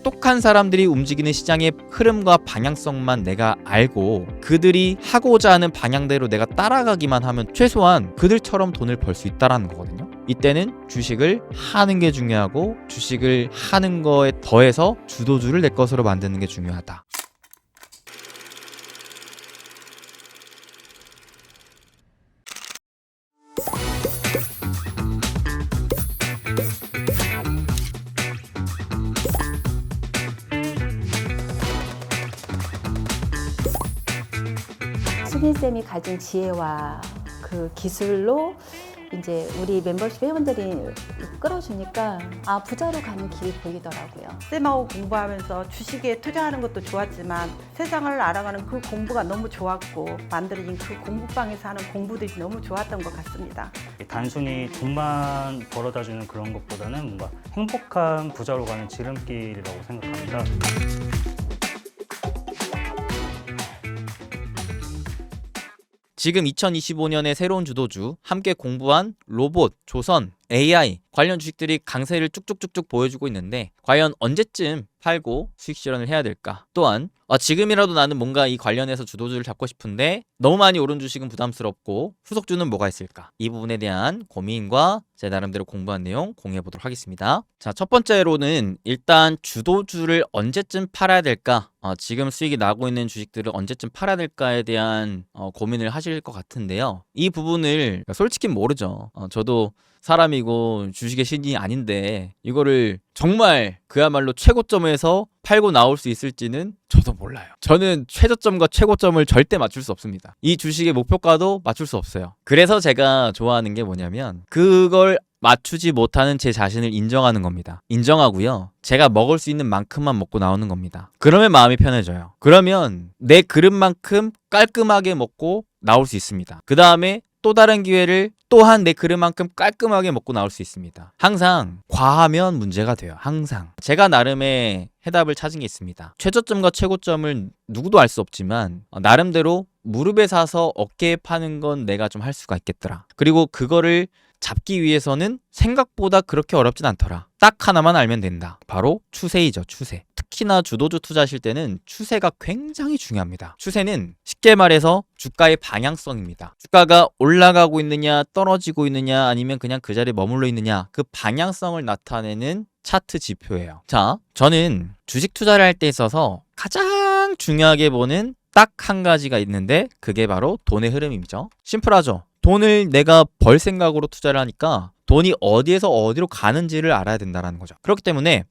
똑똑한 사람들이 움직이는 시장의 흐름과 방향성만 내가 알고 그들이 하고자 하는 방향대로 내가 따라가기만 하면 최소한 그들처럼 돈을 벌 수 있다는 거거든요. 이때는 주식을 하는 게 중요하고 주식을 하는 거에 더해서 주도주를 내 것으로 만드는 게 중요하다. 수빈쌤이 가진 지혜와 그 기술로 이제 우리 멤버십 회원들이 끌어주니까 부자로 가는 길이 보이더라고요. 쌤하고 공부하면서 주식에 투자하는 것도 좋았지만 세상을 알아가는 그 공부가 너무 좋았고 만들어진 그 공부방에서 하는 공부들이 너무 좋았던 것 같습니다. 단순히 돈만 벌어다 주는 그런 것보다는 뭔가 행복한 부자로 가는 지름길이라고 생각합니다. 지금 2025년의 새로운 주도주, 함께 공부한 로봇, 조선, AI 관련 주식들이 강세를 쭉쭉쭉쭉 보여주고 있는데 과연 언제쯤 팔고 수익 실현을 해야 될까? 또한 지금이라도 나는 뭔가 이 관련해서 주도주를 잡고 싶은데 너무 많이 오른 주식은 부담스럽고 후속주는 뭐가 있을까? 이 부분에 대한 고민과 제 나름대로 공부한 내용 공유해 보도록 하겠습니다. 자, 첫 번째로는 일단 주도주를 언제쯤 팔아야 될까? 지금 수익이 나고 있는 주식들을 언제쯤 팔아야 될까에 대한 고민을 하실 것 같은데요. 이 부분을 솔직히 모르죠. 저도 사람이고 주식의 신이 아닌데 이거를 정말 그야말로 최고점에서 팔고 나올 수 있을지는 저도 몰라요. 저는 최저점과 최고점을 절대 맞출 수 없습니다. 이 주식의 목표가도 맞출 수 없어요. 그래서 제가 좋아하는 게 뭐냐면 그걸 맞추지 못하는 제 자신을 인정하는 겁니다. 인정하고요. 제가 먹을 수 있는 만큼만 먹고 나오는 겁니다. 그러면 마음이 편해져요. 그러면 내 그릇만큼 깔끔하게 먹고 나올 수 있습니다. 그 다음에 또 다른 기회를 또한 내 그릇만큼 깔끔하게 먹고 나올 수 있습니다. 항상 과하면 문제가 돼요. 항상. 제가 나름의 해답을 찾은 게 있습니다. 최저점과 최고점을 누구도 알 수 없지만 나름대로 무릎에 사서 어깨에 파는 건 내가 좀 할 수가 있겠더라. 그리고 그거를 잡기 위해서는 생각보다 그렇게 어렵진 않더라. 딱 하나만 알면 된다. 바로 추세이죠. 추세. 특히나 주도주 투자하실 때는 추세가 굉장히 중요합니다. 추세는 쉽게 말해서 주가의 방향성입니다. 주가가 올라가고 있느냐 떨어지고 있느냐 아니면 그냥 그 자리에 머물러 있느냐 그 방향성을 나타내는 차트 지표예요. 자, 저는 주식 투자를 할 때 있어서 가장 중요하게 보는 딱 한 가지가 있는데 그게 바로 돈의 흐름이죠. 심플하죠. 돈을 내가 벌 생각으로 투자를 하니까 돈이 어디에서 어디로 가는지를 알아야 된다는 거죠. 그렇기 때문에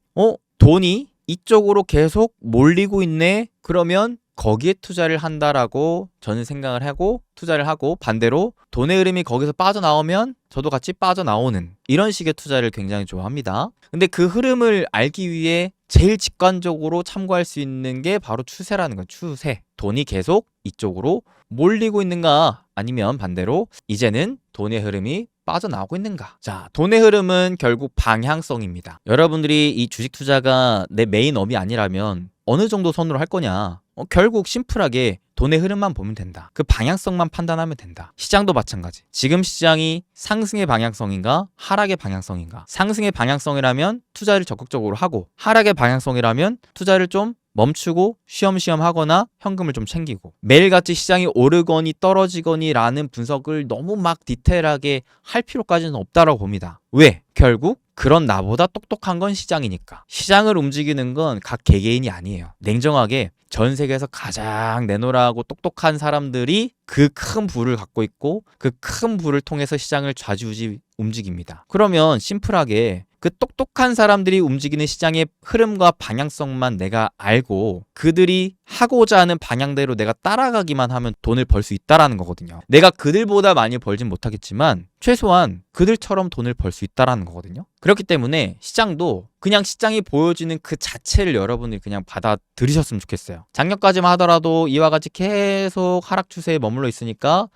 돈이 이쪽으로 계속 몰리고 있네. 그러면 거기에 투자를 한다라고 저는 생각을 하고 투자를 하고 반대로 돈의 흐름이 거기서 빠져나오면 저도 같이 빠져나오는 이런 식의 투자를 굉장히 좋아합니다. 근데 그 흐름을 알기 위해 제일 직관적으로 참고할 수 있는 게 바로 추세라는 거예요. 추세. 돈이 계속 이쪽으로 몰리고 있는가 아니면 반대로 이제는 돈의 흐름이 빠져나오고 있는가. 자, 돈의 흐름은 결국 방향성입니다. 여러분들이 이 주식 투자가 내 메인업이 아니라면 어느 정도 선으로 할 거냐. 결국 심플하게 돈의 흐름만 보면 된다. 그 방향성만 판단하면 된다. 시장도 마찬가지. 지금 시장이 상승의 방향성인가 하락의 방향성인가. 상승의 방향성이라면 투자를 적극적으로 하고 하락의 방향성이라면 투자를 좀 멈추고 쉬엄쉬엄 하거나 현금을 좀 챙기고 매일같이 시장이 오르거니 떨어지거니 라는 분석을 너무 막 디테일하게 할 필요까지는 없다라고 봅니다. 왜? 결국 그런 나보다 똑똑한 건 시장이니까. 시장을 움직이는 건 각 개개인이 아니에요. 냉정하게 전 세계에서 가장 내노라하고 똑똑한 사람들이 그 큰 부를 갖고 있고 그 큰 부를 통해서 시장을 좌지우지 움직입니다. 그러면 심플하게 그 똑똑한 사람들이 움직이는 시장의 흐름과 방향성만 내가 알고 그들이 하고자 하는 방향대로 내가 따라가기만 하면 돈을 벌 수 있다라는 거거든요. 내가 그들보다 많이 벌진 못하겠지만 최소한 그들처럼 돈을 벌 수 있다라는 거거든요. 그렇기 때문에 시장도 그냥 시장이 보여주는 그 자체를 여러분들이 그냥 받아들이셨으면 좋겠어요. 작년까지만 하더라도 이와 같이 계속 하락 추세에 머물러 있으니까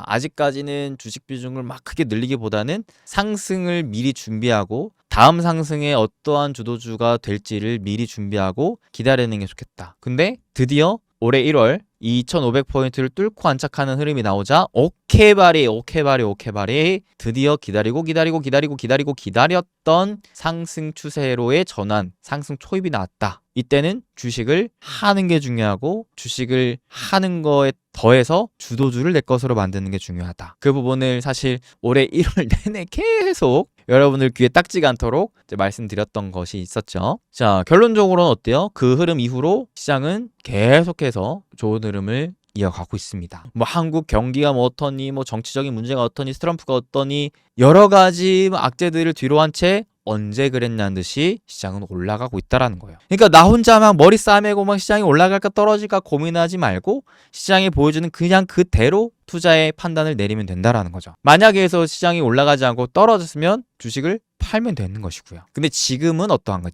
아직까지는 주식 비중을 막 크게 늘리기보다는 상승을 미리 준비하고 다음 상승에 어떠한 주도주가 될지를 미리 준비하고 기다리는 게 좋겠다. 근데 드디어 올해 1월 2500포인트를 뚫고 안착하는 흐름이 나오자 오케바리 드디어 기다렸던 상승 추세로의 전환, 상승 초입이 나왔다. 이때는 주식을 하는 게 중요하고 주식을 하는 거에 더해서 주도주를 내 것으로 만드는 게 중요하다. 그 부분을 사실 올해 1월 내내 계속 여러분들 귀에 딱지가 않도록 이제 말씀드렸던 것이 있었죠. 자, 결론적으로는 어때요? 그 흐름 이후로 시장은 계속해서 좋은 흐름을 이어가고 있습니다. 뭐 한국 경기가 뭐 어떠니, 뭐 정치적인 문제가 어떠니, 트럼프가 어떠니 여러 가지 악재들을 뒤로 한 채 언제 그랬냐는 듯이 시장은 올라가고 있다라는 거예요. 그러니까 나 혼자 막 머리 싸매고 막 시장이 올라갈까 떨어질까 고민하지 말고 시장이 보여주는 그냥 그대로 투자의 판단을 내리면 된다라는 거죠. 만약에 해서 시장이 올라가지 않고 떨어졌으면 주식을 팔면 되는 것이고요. 근데 지금은 어떠한가요?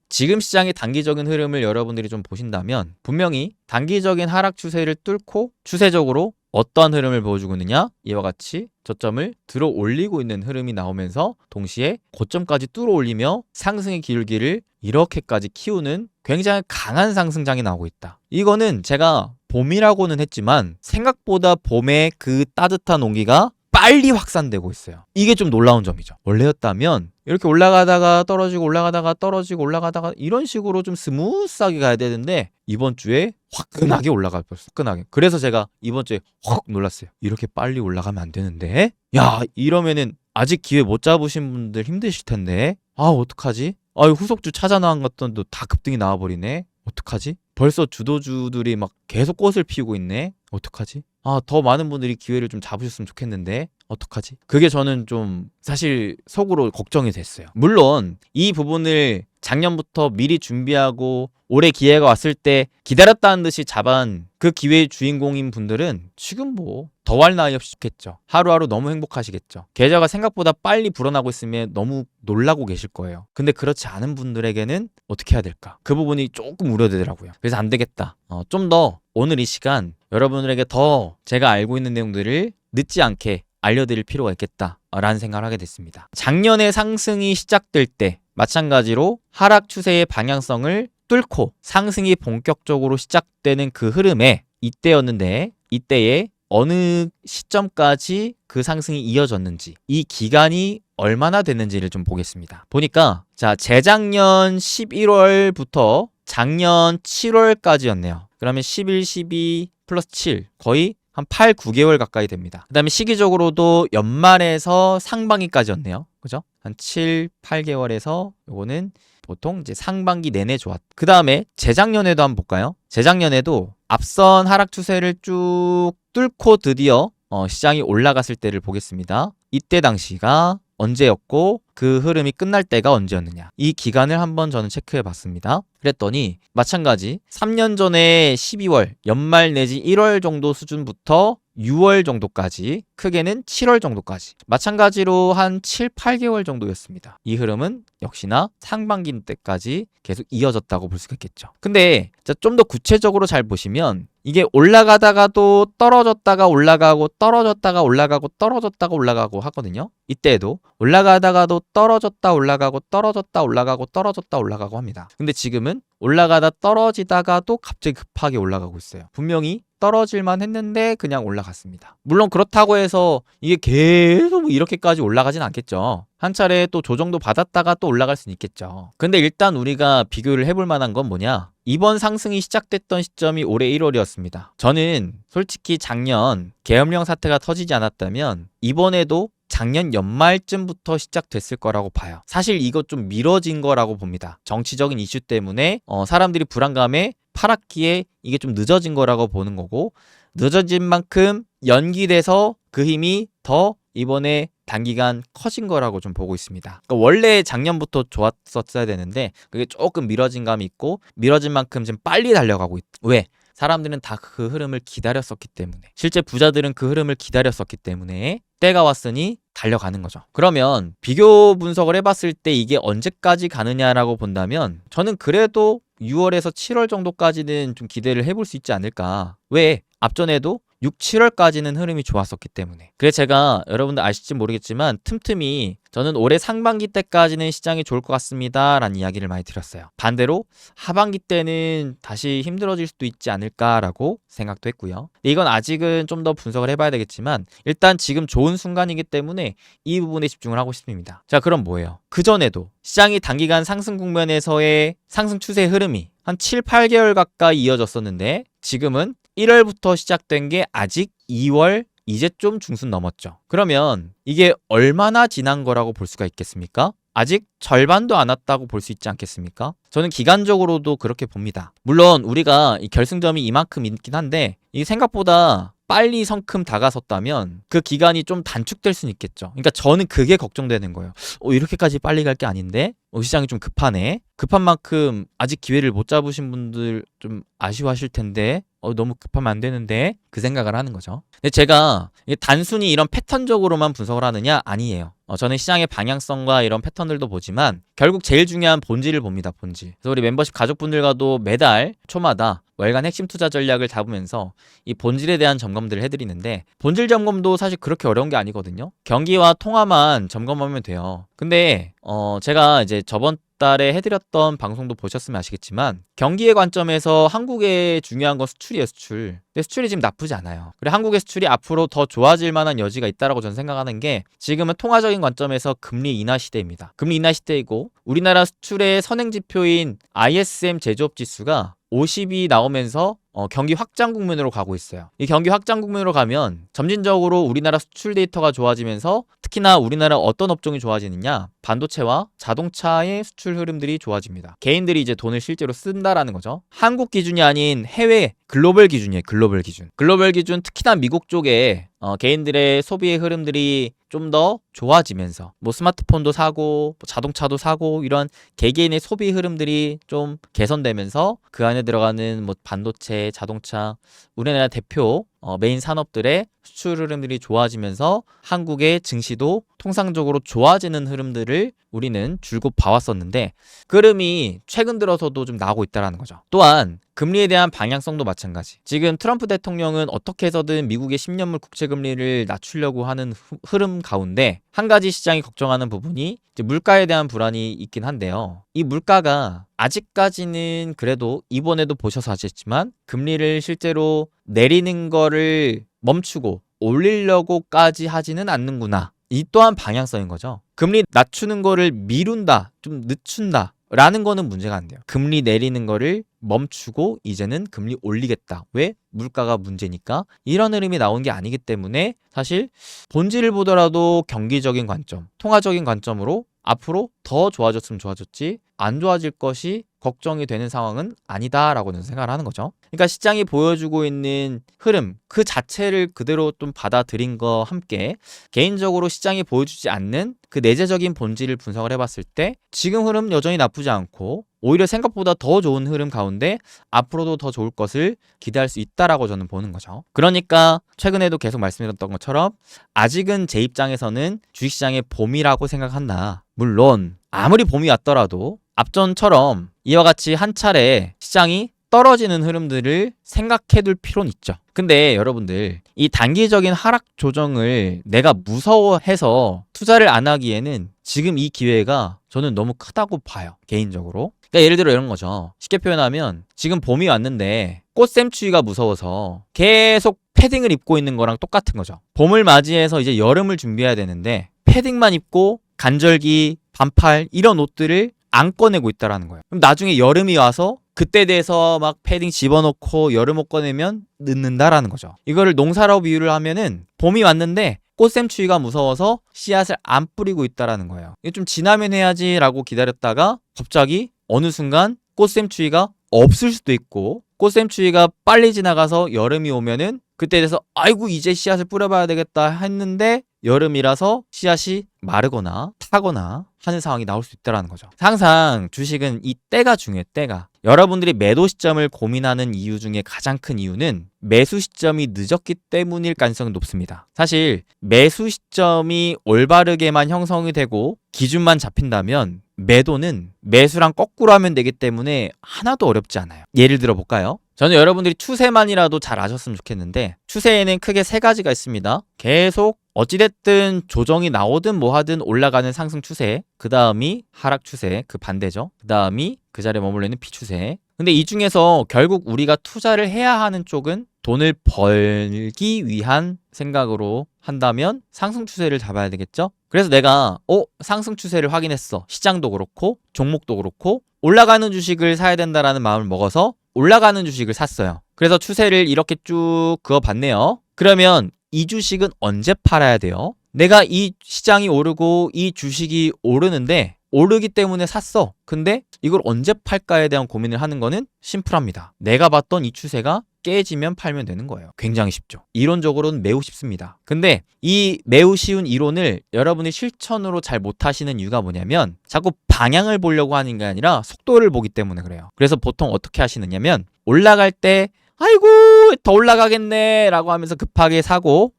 지금 시장의 단기적인 흐름을 여러분들이 좀 보신다면 분명히 단기적인 하락 추세를 뚫고 추세적으로 어떠한 흐름을 보여주고 있느냐? 이와 같이 저점을 들어 올리고 있는 흐름이 나오면서 동시에 고점까지 뚫어 올리며 상승의 기울기를 이렇게까지 키우는 굉장히 강한 상승장이 나오고 있다. 이거는 제가 봄이라고는 했지만 생각보다 봄의 그 따뜻한 온기가 빨리 확산되고 있어요. 이게 좀 놀라운 점이죠. 원래였다면 이렇게 올라가다가 떨어지고 올라가다가 떨어지고 올라가다가 이런 식으로 좀 스무스하게 가야 되는데 이번 주에 화끈하게 올라가 버렸어. 화끈하게. 그래서 제가 이번 주에 확 놀랐어요. 이렇게 빨리 올라가면 안 되는데? 야, 이러면은 아직 기회 못 잡으신 분들 힘드실 텐데. 아, 어떡하지? 아, 후속주 찾아 나온 것들도 다 급등이 나와버리네. 어떡하지? 벌써 주도주들이 막 계속 꽃을 피우고 있네. 어떡하지? 아, 더 많은 분들이 기회를 좀 잡으셨으면 좋겠는데 어떡하지? 그게 저는 좀 사실 속으로 걱정이 됐어요. 물론 이 부분을 작년부터 미리 준비하고 올해 기회가 왔을 때 기다렸다는 듯이 잡은 그 기회의 주인공인 분들은 지금 뭐 더할 나위 없이 좋겠죠. 하루하루 너무 행복하시겠죠. 계좌가 생각보다 빨리 불어나고 있으면 너무 놀라고 계실 거예요. 근데 그렇지 않은 분들에게는 어떻게 해야 될까? 그 부분이 조금 우려되더라고요. 그래서 안 되겠다. 좀 더 오늘 이 시간 여러분들에게 더 제가 알고 있는 내용들을 늦지 않게 알려드릴 필요가 있겠다라는 생각을 하게 됐습니다. 작년에 상승이 시작될 때 마찬가지로 하락 추세의 방향성을 뚫고 상승이 본격적으로 시작되는 그 흐름에 이때였는데 이때에 어느 시점까지 그 상승이 이어졌는지 이 기간이 얼마나 됐는지를 좀 보겠습니다. 보니까 자 재작년 11월부터 작년 7월까지였네요. 그러면 11, 12 플러스 7 거의 한 8, 9개월 가까이 됩니다. 그 다음에 시기적으로도 연말에서 상반기까지였네요. 그죠? 한 7, 8개월에서 요거는 보통 이제 상반기 내내 좋았. 그 다음에 재작년에도 한번 볼까요? 재작년에도 앞선 하락 추세를 쭉 뚫고 드디어 시장이 올라갔을 때를 보겠습니다. 이때 당시가 언제였고 그 흐름이 끝날 때가 언제였느냐. 이 기간을 한번 저는 체크해 봤습니다. 그랬더니 마찬가지 3년 전에 12월 연말 내지 1월 정도 수준부터 6월 정도까지 크게는 7월 정도까지 마찬가지로 한 7, 8개월 정도였습니다. 이 흐름은 역시나 상반기 때까지 계속 이어졌다고 볼 수가 있겠죠. 근데 좀 더 구체적으로 잘 보시면 이게 올라가다가도 떨어졌다가 올라가고 떨어졌다가 올라가고 떨어졌다가 올라가고 하거든요. 이때에도 올라가다가도 떨어졌다 올라가고 떨어졌다 올라가고 떨어졌다 올라가고 합니다. 근데 지금은 올라가다 떨어지다가도 갑자기 급하게 올라가고 있어요. 분명히 떨어질만 했는데 그냥 올라갔습니다. 물론 그렇다고 해서 이게 계속 이렇게까지 올라가진 않겠죠. 한 차례 또 조정도 받았다가 또 올라갈 수는 있겠죠. 근데 일단 우리가 비교를 해볼 만한 건 뭐냐? 이번 상승이 시작됐던 시점이 올해 1월이었습니다. 저는 솔직히 작년 계엄령 사태가 터지지 않았다면 이번에도 작년 연말쯤부터 시작됐을 거라고 봐요. 사실 이거 좀 미뤄진 거라고 봅니다. 정치적인 이슈 때문에 사람들이 불안감에 팔았기에 이게 좀 늦어진 거라고 보는 거고 늦어진 만큼 연기돼서 그 힘이 더 이번에 단기간 커진 거라고 좀 보고 있습니다. 그러니까 원래 작년부터 좋았었어야 되는데 그게 조금 미뤄진 감이 있고 미뤄진 만큼 좀 빨리 달려가고 있다. 왜? 사람들은 다 그 흐름을 기다렸었기 때문에 실제 부자들은 그 흐름을 기다렸었기 때문에 때가 왔으니 달려가는 거죠. 그러면 비교 분석을 해봤을 때 이게 언제까지 가느냐라고 본다면 저는 그래도 6월에서 7월 정도까지는 좀 기대를 해볼 수 있지 않을까. 왜? 앞전에도 6, 7월까지는 흐름이 좋았었기 때문에. 그래서 제가 여러분들 아실지 모르겠지만 틈틈이 저는 올해 상반기 때까지는 시장이 좋을 것 같습니다 라는 이야기를 많이 드렸어요. 반대로 하반기 때는 다시 힘들어질 수도 있지 않을까라고 생각도 했고요. 근데 이건 아직은 좀 더 분석을 해봐야 되겠지만 일단 지금 좋은 순간이기 때문에 이 부분에 집중을 하고 싶습니다. 자, 그럼 뭐예요? 그전에도 시장이 단기간 상승 국면에서의 상승 추세 흐름이 한 7, 8개월 가까이 이어졌었는데 지금은 1월부터 시작된 게 아직 2월 이제 좀 중순 넘었죠. 그러면 이게 얼마나 지난 거라고 볼 수가 있겠습니까? 아직 절반도 안 왔다고 볼 수 있지 않겠습니까? 저는 기간적으로도 그렇게 봅니다. 물론 우리가 이 결승점이 이만큼 있긴 한데 이게 생각보다 빨리 성큼 다가섰다면 그 기간이 좀 단축될 수는 있겠죠. 그러니까 저는 그게 걱정되는 거예요. 이렇게까지 빨리 갈 게 아닌데 시장이 좀 급하네. 급한 만큼 아직 기회를 못 잡으신 분들 좀 아쉬워하실 텐데 너무 급하면 안 되는데 그 생각을 하는 거죠. 근데 제가 이게 단순히 이런 패턴적으로만 분석을 하느냐? 아니에요. 저는 시장의 방향성과 이런 패턴들도 보지만 결국 제일 중요한 본질을 봅니다. 본질. 그래서 우리 멤버십 가족분들과도 매달 초마다 월간 핵심 투자 전략을 잡으면서 이 본질에 대한 점검들을 해드리는데 본질 점검도 사실 그렇게 어려운 게 아니거든요. 경기와 통화만 점검하면 돼요. 근데 제가 이제 저번 달에 해드렸던 방송도 보셨으면 아시겠지만 경기의 관점에서 한국의 중요한 건 수출이에요. 수출. 근데 수출이 지금 나쁘지 않아요. 그래 한국의 수출이 앞으로 더 좋아질 만한 여지가 있다라고 저는 생각하는 게 지금은 통화적인 관점에서 금리 인하 시대입니다. 금리 인하 시대이고 우리나라 수출의 선행지표인 ISM 제조업 지수가 50이 나오면서 경기 확장 국면으로 가고 있어요. 이 경기 확장 국면으로 가면 점진적으로 우리나라 수출 데이터가 좋아지면서 특히나 우리나라 어떤 업종이 좋아지느냐? 반도체와 자동차의 수출 흐름들이 좋아집니다. 개인들이 이제 돈을 실제로 쓴다라는 거죠. 한국 기준이 아닌 해외 글로벌 기준이에요. 글로벌 기준. 글로벌 기준 특히나 미국 쪽에 개인들의 소비의 흐름들이 좀 더 좋아지면서 뭐 스마트폰도 사고 뭐 자동차도 사고 이런 개개인의 소비 흐름들이 좀 개선되면서 그 안에 들어가는 뭐 반도체, 자동차 우리나라 대표 메인 산업들의 수출 흐름들이 좋아지면서 한국의 증시도 통상적으로 좋아지는 흐름들을 우리는 줄곧 봐왔었는데 그 흐름이 최근 들어서도 좀 나오고 있다는 거죠. 또한 금리에 대한 방향성도 마찬가지. 지금 트럼프 대통령은 어떻게 해서든 미국의 10년물 국채금리를 낮추려고 하는 흐름 가운데 한 가지 시장이 걱정하는 부분이 이제 물가에 대한 불안이 있긴 한데요. 이 물가가 아직까지는 그래도 이번에도 보셔서 아시겠지만 금리를 실제로 내리는 거를 멈추고 올리려고까지 하지는 않는구나. 이 또한 방향성인 거죠. 금리 낮추는 거를 미룬다, 좀 늦춘다 라는 거는 문제가 안 돼요. 금리 내리는 거를 멈추고 이제는 금리 올리겠다. 왜? 물가가 문제니까. 이런 흐름이 나온 게 아니기 때문에 사실 본질을 보더라도 경기적인 관점, 통화적인 관점으로 앞으로 더 좋아졌으면 좋아졌지 안 좋아질 것이 걱정이 되는 상황은 아니다라고 저는 생각을 하는 거죠. 그러니까 시장이 보여주고 있는 흐름 그 자체를 그대로 좀 받아들인 거 함께 개인적으로 시장이 보여주지 않는 그 내재적인 본질을 분석을 해봤을 때 지금 흐름 여전히 나쁘지 않고 오히려 생각보다 더 좋은 흐름 가운데 앞으로도 더 좋을 것을 기대할 수 있다라고 저는 보는 거죠. 그러니까 최근에도 계속 말씀드렸던 것처럼 아직은 제 입장에서는 주식시장의 봄이라고 생각한다. 물론 아무리 봄이 왔더라도 앞전처럼 이와 같이 한 차례 시장이 떨어지는 흐름들을 생각해둘 필요는 있죠. 근데 여러분들 이 단기적인 하락 조정을 내가 무서워해서 투자를 안 하기에는 지금 이 기회가 저는 너무 크다고 봐요. 개인적으로. 그러니까 예를 들어 이런 거죠. 쉽게 표현하면 지금 봄이 왔는데 꽃샘추위가 무서워서 계속 패딩을 입고 있는 거랑 똑같은 거죠. 봄을 맞이해서 이제 여름을 준비해야 되는데 패딩만 입고 간절기, 반팔 이런 옷들을 안 꺼내고 있다라는 거예요. 그럼 나중에 여름이 와서 그때 돼서 막 패딩 집어넣고 여름 옷 꺼내면 늦는다라는 거죠. 이거를 농사로 비유를 하면은 봄이 왔는데 꽃샘추위가 무서워서 씨앗을 안 뿌리고 있다라는 거예요. 이거 좀 지나면 해야지라고 기다렸다가 갑자기 어느 순간 꽃샘추위가 없을 수도 있고 꽃샘추위가 빨리 지나가서 여름이 오면은 그때 돼서 아이고 이제 씨앗을 뿌려봐야 되겠다 했는데 여름이라서 씨앗이 마르거나 타거나 하는 상황이 나올 수 있다는 거죠. 항상 주식은 이 때가 중요해요. 때가. 여러분들이 매도 시점을 고민하는 이유 중에 가장 큰 이유는 매수 시점이 늦었기 때문일 가능성이 높습니다. 사실 매수 시점이 올바르게만 형성이 되고 기준만 잡힌다면 매도는 매수랑 거꾸로 하면 되기 때문에 하나도 어렵지 않아요. 예를 들어 볼까요? 저는 여러분들이 추세만이라도 잘 아셨으면 좋겠는데 추세에는 크게 세 가지가 있습니다. 계속 어찌됐든 조정이 나오든 뭐하든 올라가는 상승 추세, 그 다음이 하락 추세, 그 반대죠. 그 다음이 그 자리에 머물러 있는 비추세. 근데 이 중에서 결국 우리가 투자를 해야 하는 쪽은 돈을 벌기 위한 생각으로 한다면 상승 추세를 잡아야 되겠죠? 그래서 내가 상승 추세를 확인했어. 시장도 그렇고 종목도 그렇고 올라가는 주식을 사야 된다라는 마음을 먹어서 올라가는 주식을 샀어요. 그래서 추세를 이렇게 쭉 그어봤네요. 그러면 이 주식은 언제 팔아야 돼요? 내가 이 시장이 오르고 이 주식이 오르는데 오르기 때문에 샀어. 근데 이걸 언제 팔까에 대한 고민을 하는 거는 심플합니다. 내가 봤던 이 추세가 깨지면 팔면 되는 거예요. 굉장히 쉽죠. 이론적으로는 매우 쉽습니다. 근데 이 매우 쉬운 이론을 여러분이 실천으로 잘 못하시는 이유가 뭐냐면 자꾸 방향을 보려고 하는 게 아니라 속도를 보기 때문에 그래요. 그래서 보통 어떻게 하시느냐면 올라갈 때 아이고 더 올라가겠네 라고 하면서 급하게 사서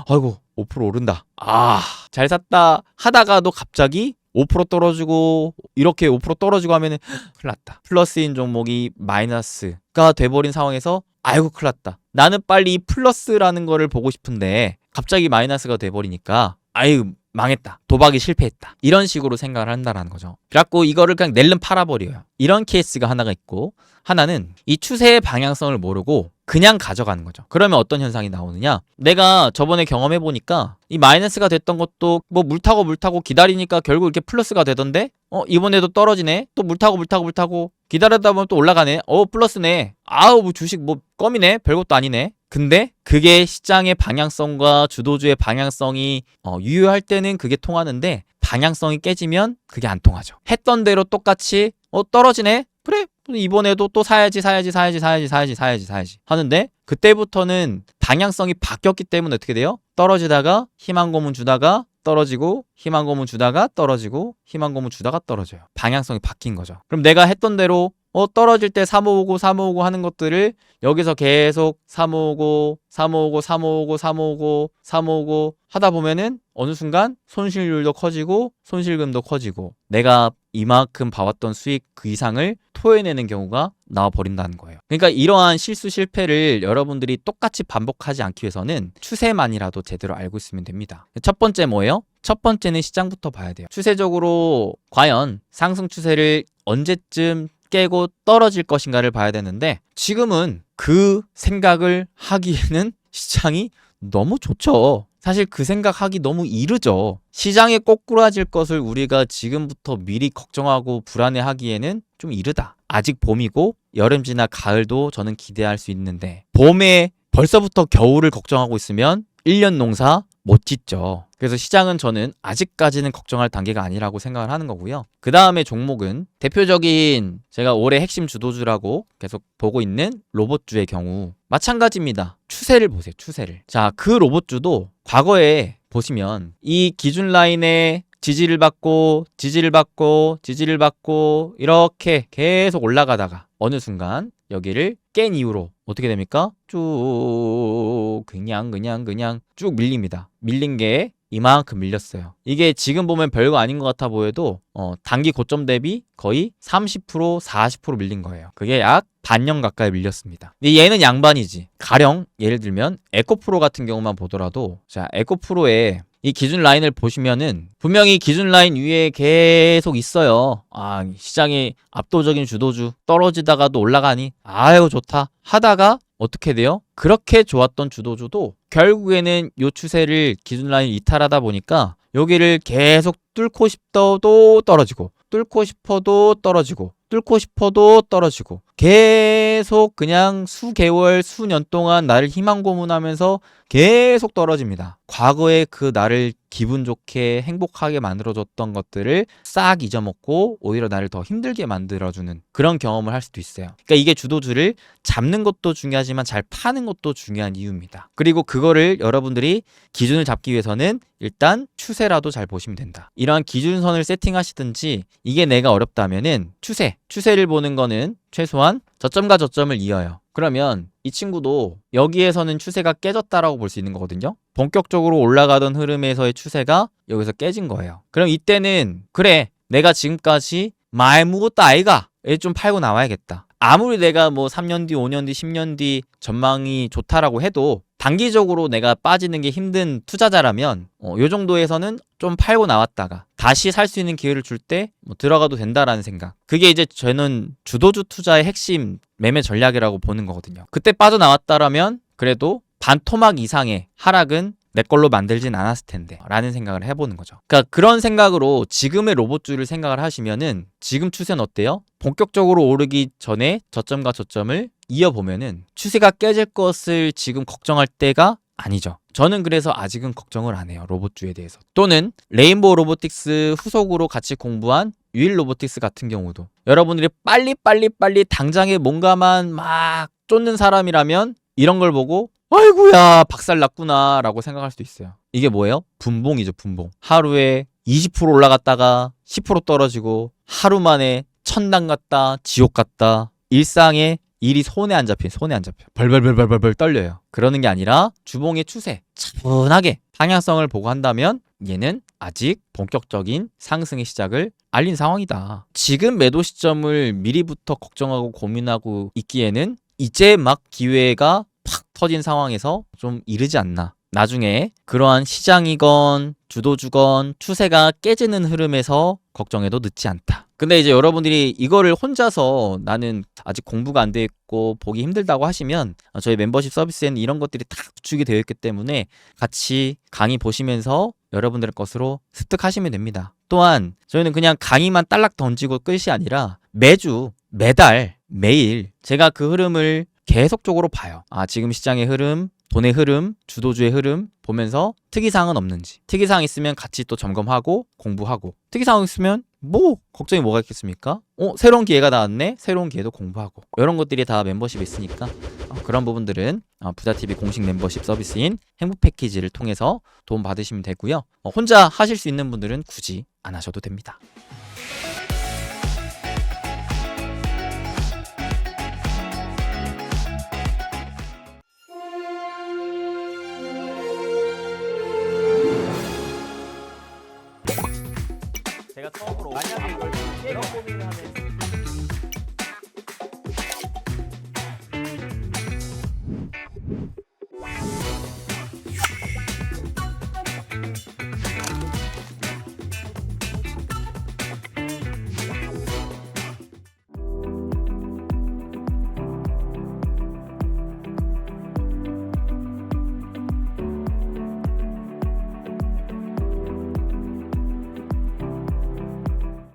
아이고 5% 오른다. 잘 샀다 하다가도 갑자기 5% 떨어지고 이렇게 5% 떨어지고 하면은 큰일 났다. 플러스인 종목이 마이너스가 돼버린 상황에서 아이고 큰일 났다. 나는 빨리 이 플러스라는 거를 보고 싶은데 갑자기 마이너스가 돼버리니까 아유 망했다. 도박이 실패했다. 이런 식으로 생각을 한다라는 거죠. 그래갖고 이거를 그냥 낼름 팔아버려요. 이런 케이스가 하나가 있고 하나는 이 추세의 방향성을 모르고 그냥 가져가는 거죠. 그러면 어떤 현상이 나오느냐? 내가 저번에 경험해보니까 이 마이너스가 됐던 것도 뭐 물 타고 기다리니까 결국 이렇게 플러스가 되던데 이번에도 떨어지네. 또 물 타고 기다리다 보면 또 올라가네. 플러스네. 뭐 주식 뭐 껌이네. 별것도 아니네. 근데 그게 시장의 방향성과 주도주의 방향성이 유효할 때는 그게 통하는데 방향성이 깨지면 그게 안 통하죠. 했던 대로 똑같이 떨어지네. 그래 이번에도 또 사야지 하는데 그때부터는 방향성이 바뀌었기 때문에 어떻게 돼요? 떨어지다가 희망 고문 주다가 떨어지고 희망 고문 주다가 떨어지고 희망 고문 주다가 떨어져요. 방향성이 바뀐 거죠. 그럼 내가 했던 대로 떨어질 때 사모으고 하는 것들을 여기서 계속 사모으고 하다 보면은 어느 순간 손실률도 커지고 손실금도 커지고 내가 이만큼 봐왔던 수익 그 이상을 토해내는 경우가 나와버린다는 거예요. 그러니까 이러한 실수 실패를 여러분들이 똑같이 반복하지 않기 위해서는 추세만이라도 제대로 알고 있으면 됩니다. 첫 번째 뭐예요? 첫 번째는 시장부터 봐야 돼요. 추세적으로 과연 상승 추세를 언제쯤 깨고 떨어질 것인가를 봐야 되는데 지금은 그 생각을 하기에는 시장이 너무 좋죠. 사실 그 생각하기 너무 이르죠. 시장에 꼬꾸라질 것을 우리가 지금부터 미리 걱정하고 불안해하기에는 좀 이르다. 아직 봄이고 여름지나 가을도 저는 기대할 수 있는데 봄에 벌써부터 겨울을 걱정하고 있으면 1년 농사 못 짓죠. 그래서 시장은 저는 아직까지는 걱정할 단계가 아니라고 생각을 하는 거고요. 그 다음에 종목은 대표적인 제가 올해 핵심 주도주라고 계속 보고 있는 로봇주의 경우 마찬가지입니다. 추세를 보세요. 추세를. 자, 그 로봇주도 과거에 보시면 이 기준 라인에 지지를 받고 이렇게 계속 올라가다가 어느 순간 여기를 깬 이후로 어떻게 됩니까? 쭉 그냥 쭉 밀립니다. 밀린 게 이만큼 밀렸어요. 이게 지금 보면 별거 아닌 것 같아 보여도 단기 고점 대비 거의 30% 40% 밀린 거예요. 그게 약 반년 가까이 밀렸습니다. 근데 얘는 양반이지. 가령 예를 들면 에코프로 같은 경우만 보더라도 자 에코프로에 이 기준 라인을 보시면은 분명히 기준 라인 위에 계속 있어요. 시장의 압도적인 주도주 떨어지다가도 올라가니 아유 좋다 하다가 어떻게 돼요? 그렇게 좋았던 주도주도 결국에는 요 추세를 기준 라인 이탈하다 보니까 여기를 계속 뚫고 싶어도 떨어지고 뚫고 싶어도 떨어지고 계속 그냥 수개월 수년 동안 나를 희망 고문하면서 계속 떨어집니다. 과거에 그 나를 기분 좋게 행복하게 만들어줬던 것들을 싹 잊어먹고 오히려 나를 더 힘들게 만들어주는 그런 경험을 할 수도 있어요. 그러니까 이게 주도주를 잡는 것도 중요하지만 잘 파는 것도 중요한 이유입니다. 그리고 그거를 여러분들이 기준을 잡기 위해서는 일단 추세라도 잘 보시면 된다. 이러한 기준선을 세팅하시든지 이게 내가 어렵다면은 추세를 보는 거는 최소한 저점과 저점을 이어요. 그러면 이 친구도 여기에서는 추세가 깨졌다라고 볼 수 있는 거거든요. 본격적으로 올라가던 흐름에서의 추세가 여기서 깨진 거예요. 그럼 이때는 그래 내가 지금까지 말 묵었다 아이가 얘 좀 팔고 나와야겠다. 아무리 내가 뭐 3년 뒤, 5년 뒤, 10년 뒤 전망이 좋다라고 해도 단기적으로 내가 빠지는 게 힘든 투자자라면 요 정도에서는 좀 팔고 나왔다가 다시 살 수 있는 기회를 줄 때 뭐 들어가도 된다라는 생각. 그게 이제 저는 주도주 투자의 핵심 매매 전략이라고 보는 거거든요. 그때 빠져나왔다라면 그래도 반토막 이상의 하락은 내 걸로 만들진 않았을 텐데 라는 생각을 해보는 거죠. 그러니까 그런 생각으로 지금의 로봇주를 생각을 하시면은 지금 추세는 어때요? 본격적으로 오르기 전에 저점과 저점을 이어보면은 추세가 깨질 것을 지금 걱정할 때가 아니죠. 저는 그래서 아직은 걱정을 안 해요. 로봇주에 대해서. 또는 레인보우 로보틱스 후속으로 같이 공부한 유일 로보틱스 같은 경우도 여러분들이 빨리 당장에 뭔가만 막 쫓는 사람이라면 이런 걸 보고 아이고야 박살 났구나 라고 생각할 수도 있어요. 이게 뭐예요? 분봉이죠. 분봉. 하루에 20% 올라갔다가 10% 떨어지고 하루 만에 천당 갔다 지옥 갔다 일상에 일이 손에 안 잡혀. 벌벌 떨려요. 그러는 게 아니라 주봉의 추세 차분하게 방향성을 보고 한다면 얘는 아직 본격적인 상승의 시작을 알린 상황이다. 지금 매도 시점을 미리부터 걱정하고 고민하고 있기에는 이제 막 기회가 팍 터진 상황에서 좀 이르지 않나. 나중에 그러한 시장이건 주도주건 추세가 깨지는 흐름에서 걱정해도 늦지 않다. 근데 이제 여러분들이 이거를 혼자서 나는 아직 공부가 안 돼 있고 보기 힘들다고 하시면 저희 멤버십 서비스에는 이런 것들이 다 구축이 되어 있기 때문에 같이 강의 보시면서 여러분들의 것으로 습득하시면 됩니다. 또한 저희는 그냥 강의만 딸락 던지고 끝이 아니라 매주 매달 매일 제가 그 흐름을 계속적으로 봐요. 지금 시장의 흐름, 돈의 흐름, 주도주의 흐름 보면서 특이사항은 없는지. 특이사항 있으면 같이 또 점검하고 공부하고. 특이사항 있으면 뭐 걱정이 뭐가 있겠습니까? 새로운 기회가 나왔네? 새로운 기회도 공부하고. 이런 것들이 다 멤버십에 있으니까 그런 부분들은 부자TV 공식 멤버십 서비스인 행복 패키지를 통해서 도움 받으시면 되고요. 혼자 하실 수 있는 분들은 굳이 안 하셔도 됩니다.